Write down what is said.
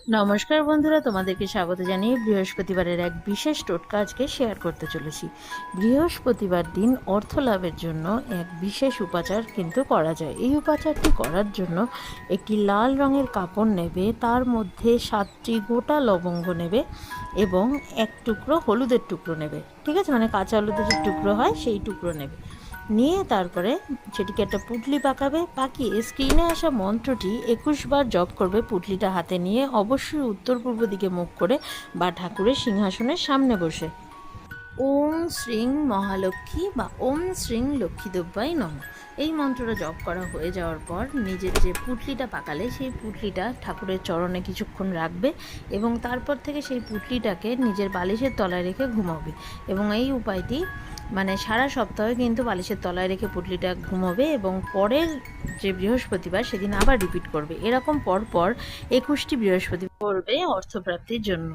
নমস্কার বন্ধুরা, তোমাদেরকে স্বাগত জানিয়ে বৃহস্পতিবারের এক বিশেষ টোটকা আজকে শেয়ার করতে চলেছি। বৃহস্পতিবার দিন অর্থ লাভের জন্য এক বিশেষ উপাচার কিন্তু করা যায়। এই উপাচারটি করার জন্য একটি লাল রঙের কাপড় নেবে, তার মধ্যে 7টি গোটা লবঙ্গ নেবে এবং এক টুকরো হলুদের টুকরো নেবে। ঠিক আছে, মানে কাঁচা হলুদের যে টুকরো হয় সেই টুকরো নেবে। নিয়ে তারপরে সেটিকে একটা পুঁটলি পাকিয়ে স্ক্রিনে আসা মন্ত্রটি 21 বার জপ করবে পুঁটলিটা হাতে নিয়ে, অবশ্যই উত্তর পূর্ব দিকে মুখ করে বা ঠাকুরের সিংহাসনের সামনে বসে। ওম শ্রীং মহালক্ষ্মী বা ওম শ্রীং লক্ষ্মীদেব্যাই নমঃ, এই মন্ত্রটা জপ করা হয়ে যাওয়ার পর নিজের যে পুঁটলিটা পাকালে সেই পুঁটলিটা ঠাকুরের চরণে কিছুক্ষণ রাখবে এবং তারপর থেকে সেই পুঁটলিটাকে নিজের বালিশের তলায় রেখে ঘুমাবে। এবং এই উপায়টি মানে সারা সপ্তাহে কিন্তু বালিশের তলায় রেখে পুঁটলিটা ঘুমোবে এবং পরের যে বৃহস্পতিবার সেদিন আবার রিপিট করবে। এরকম পরপর 21টি বৃহস্পতিবার করবে অর্থপ্রাপ্তির জন্য।